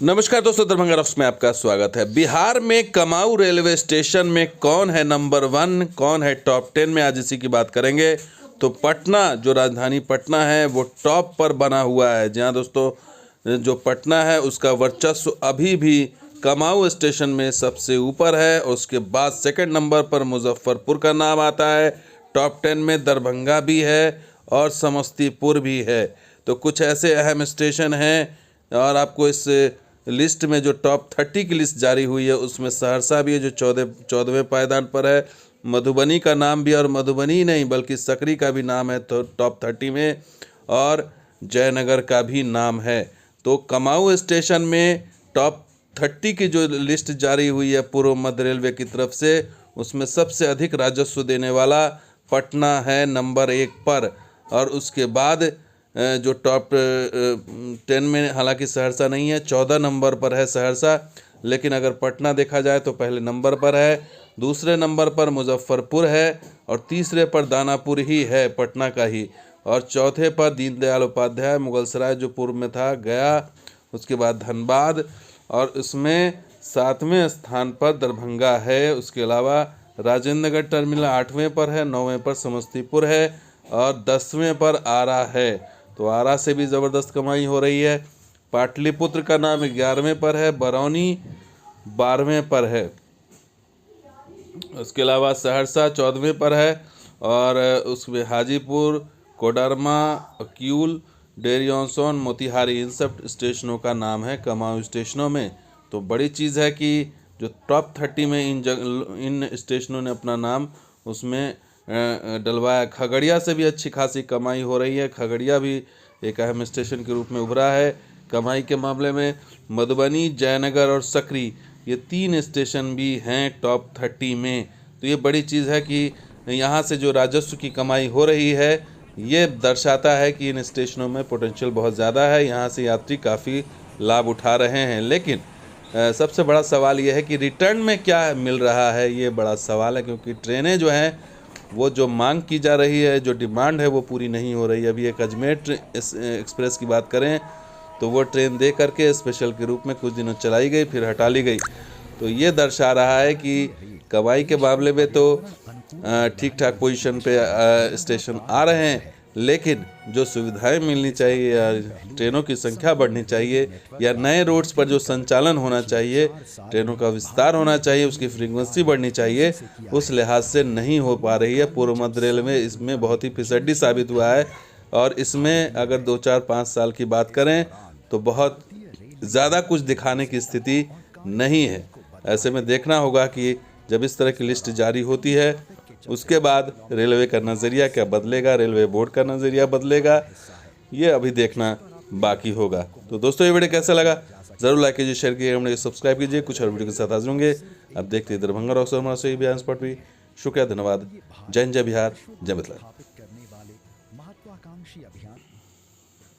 नमस्कार दोस्तों, दरभंगा रॉक्स में आपका स्वागत है। बिहार में कमाऊ रेलवे स्टेशन में कौन है नंबर 1, कौन है टॉप 10 में, आज इसी की बात करेंगे। तो पटना, जो राजधानी पटना है, वो टॉप पर बना हुआ है। जहाँ दोस्तों जो पटना है उसका वर्चस्व अभी भी कमाऊ स्टेशन में सबसे ऊपर है। उसके बाद सेकंड नंबर पर मुजफ्फरपुर का नाम आता है। टॉप 10 में दरभंगा भी है और समस्तीपुर भी है। तो कुछ ऐसे अहम स्टेशन हैं, और आपको इस लिस्ट में जो टॉप 30 की लिस्ट जारी हुई है उसमें सहरसा भी है जो 14वें पायदान पर है। मधुबनी का नाम भी, और मधुबनी नहीं बल्कि सकरी का भी नाम है तो टॉप 30 में, और जयनगर का भी नाम है। तो कमाऊ स्टेशन में टॉप 30 की जो लिस्ट जारी हुई है पूर्व मध्य रेलवे की तरफ से, उसमें सबसे अधिक राजस्व देने वाला पटना है नंबर 1 पर। और उसके बाद जो टॉप 10 में हालांकि सहरसा नहीं है, 14 नंबर पर है सहरसा। लेकिन अगर पटना देखा जाए तो पहले नंबर पर है, दूसरे नंबर पर मुजफ्फरपुर है, और तीसरे पर दानापुर ही है पटना का ही, और चौथे पर दीनदयाल उपाध्याय मुगलसराय जो पूर्व में था, गया, उसके बाद धनबाद, और उसमें 7वें स्थान पर दरभंगा है। उसके अलावा राजेंद्र नगर टर्मिनल 8वें पर है, 9वें पर समस्तीपुर है, और 10वें पर आरा है। तो आरा से भी ज़बरदस्त कमाई हो रही है। पाटलिपुत्र का नाम 11वें पर है, बरौनी 12वें पर है। उसके अलावा सहरसा 14वें पर है, और उसमें हाजीपुर, कोडरमा, अक्यूल, डेरियौंसौन, मोतिहारी, इन सब स्टेशनों का नाम है कमाऊ स्टेशनों में। तो बड़ी चीज़ है कि जो टॉप 30 में इन स्टेशनों ने अपना नाम उसमें डलवाया। खगड़िया से भी अच्छी खासी कमाई हो रही है। खगड़िया भी एक अहम स्टेशन के रूप में उभरा है कमाई के मामले में। मधुबनी, जयनगर और सकरी, ये 3 स्टेशन भी हैं टॉप 30 में। तो ये बड़ी चीज़ है कि यहाँ से जो राजस्व की कमाई हो रही है ये दर्शाता है कि इन स्टेशनों में पोटेंशियल बहुत ज़्यादा है, यहाँ से यात्री काफ़ी लाभ उठा रहे हैं। लेकिन सबसे बड़ा सवाल ये है कि रिटर्न में क्या मिल रहा है, ये बड़ा सवाल है। क्योंकि ट्रेनें जो हैं वो जो मांग की जा रही है, जो डिमांड है वो पूरी नहीं हो रही है। अभी एक अजमेर एक्सप्रेस की बात करें तो वो ट्रेन दे करके स्पेशल के रूप में कुछ दिनों चलाई गई, फिर हटा ली गई। तो ये दर्शा रहा है कि कमाई के मामले में तो ठीक ठाक पोजीशन पे स्टेशन आ रहे हैं, लेकिन जो सुविधाएं मिलनी चाहिए या ट्रेनों की संख्या बढ़नी चाहिए या नए रूट्स पर जो संचालन होना चाहिए, ट्रेनों का विस्तार होना चाहिए, उसकी फ्रीक्वेंसी बढ़नी चाहिए, उस लिहाज से नहीं हो पा रही है। पूर्व मध्य रेल में इसमें बहुत ही फिसड्डी साबित हुआ है, और इसमें अगर 2, 4, 5 साल की बात करें तो बहुत ज़्यादा कुछ दिखाने की स्थिति नहीं है। ऐसे में देखना होगा कि जब इस तरह की लिस्ट जारी होती है उसके बाद रेलवे का नज़रिया क्या बदलेगा, रेलवे बोर्ड का नज़रिया बदलेगा, ये अभी देखना बाकी होगा। तो दोस्तों, ये वीडियो कैसा लगा ज़रूर लाइक कीजिए, शेयर कीजिए, हमने सब्सक्राइब कीजिए। कुछ और वीडियो के साथ हाजिर होंगे। अब देखते हैं दरभंगा रॉक्स और हमारा सही बिहार स्पॉट भी। शुक्रिया, धन्यवाद। जय हिंद, जय बिहार, जय मिथिला।